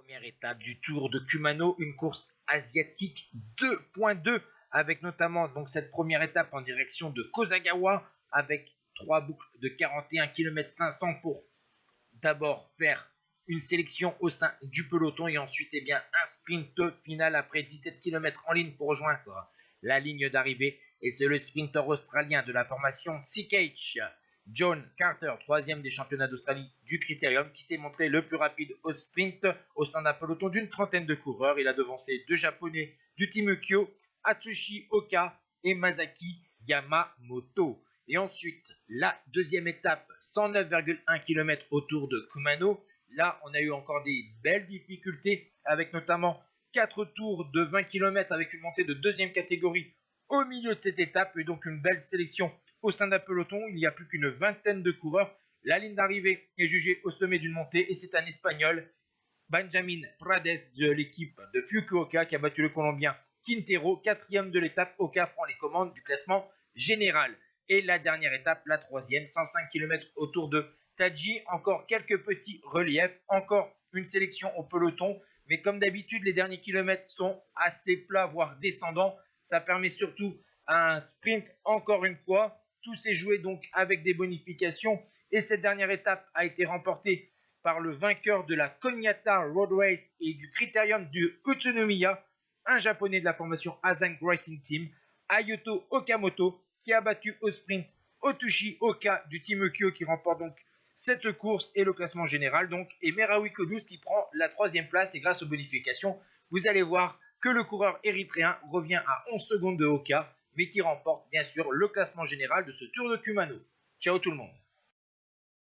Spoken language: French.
Première étape du Tour de Kumano, une course asiatique 2.2 avec notamment donc cette première étape en direction de Kozagawa avec 3 boucles de 41 km 500 pour d'abord faire une sélection au sein du peloton et ensuite un sprint final après 17 km en ligne pour rejoindre la ligne d'arrivée. Et c'est le sprinter australien de la formation CKH, John Carter, 3e des championnats d'Australie du Critérium, qui s'est montré le plus rapide au sprint au sein d'un peloton d'une trentaine de coureurs. Il a devancé deux japonais du Team Kyo, Atsushi Oka et Masaki Yamamoto. Et ensuite, la deuxième étape, 109,1 km autour de Kumano. Là, on a eu encore des belles difficultés avec notamment 4 tours de 20 km avec une montée de deuxième catégorie au milieu de cette étape et donc une belle sélection au sein d'un peloton. Il n'y a plus qu'une vingtaine de coureurs. La ligne d'arrivée est jugée au sommet d'une montée et c'est un Espagnol, Benjamin Prades de l'équipe de Fukuoka, qui a battu le Colombien Quintero, 4e de l'étape. Oka prend les commandes du classement général. Et la dernière étape, la 3e, 105 km autour de Taji. Encore quelques petits reliefs, encore une sélection au peloton. Mais comme d'habitude, les derniers kilomètres sont assez plats, voire descendants. Ça permet surtout un sprint encore une fois. Tout s'est joué donc avec des bonifications. Et cette dernière étape a été remportée par le vainqueur de la Konyata Road Race et du Critérium du Utsunomiya, un japonais de la formation Azang Racing Team, Ayoto Okamoto, qui a battu au sprint Otushi Oka du Team Kyo, qui remporte donc cette course et le classement général donc, et Merawi Kodous qui prend la 3e place. Et grâce aux bonifications, vous allez voir que le coureur érythréen revient à 11 secondes de Oka, mais qui remporte bien sûr le classement général de ce Tour de Kumano. Ciao tout le monde.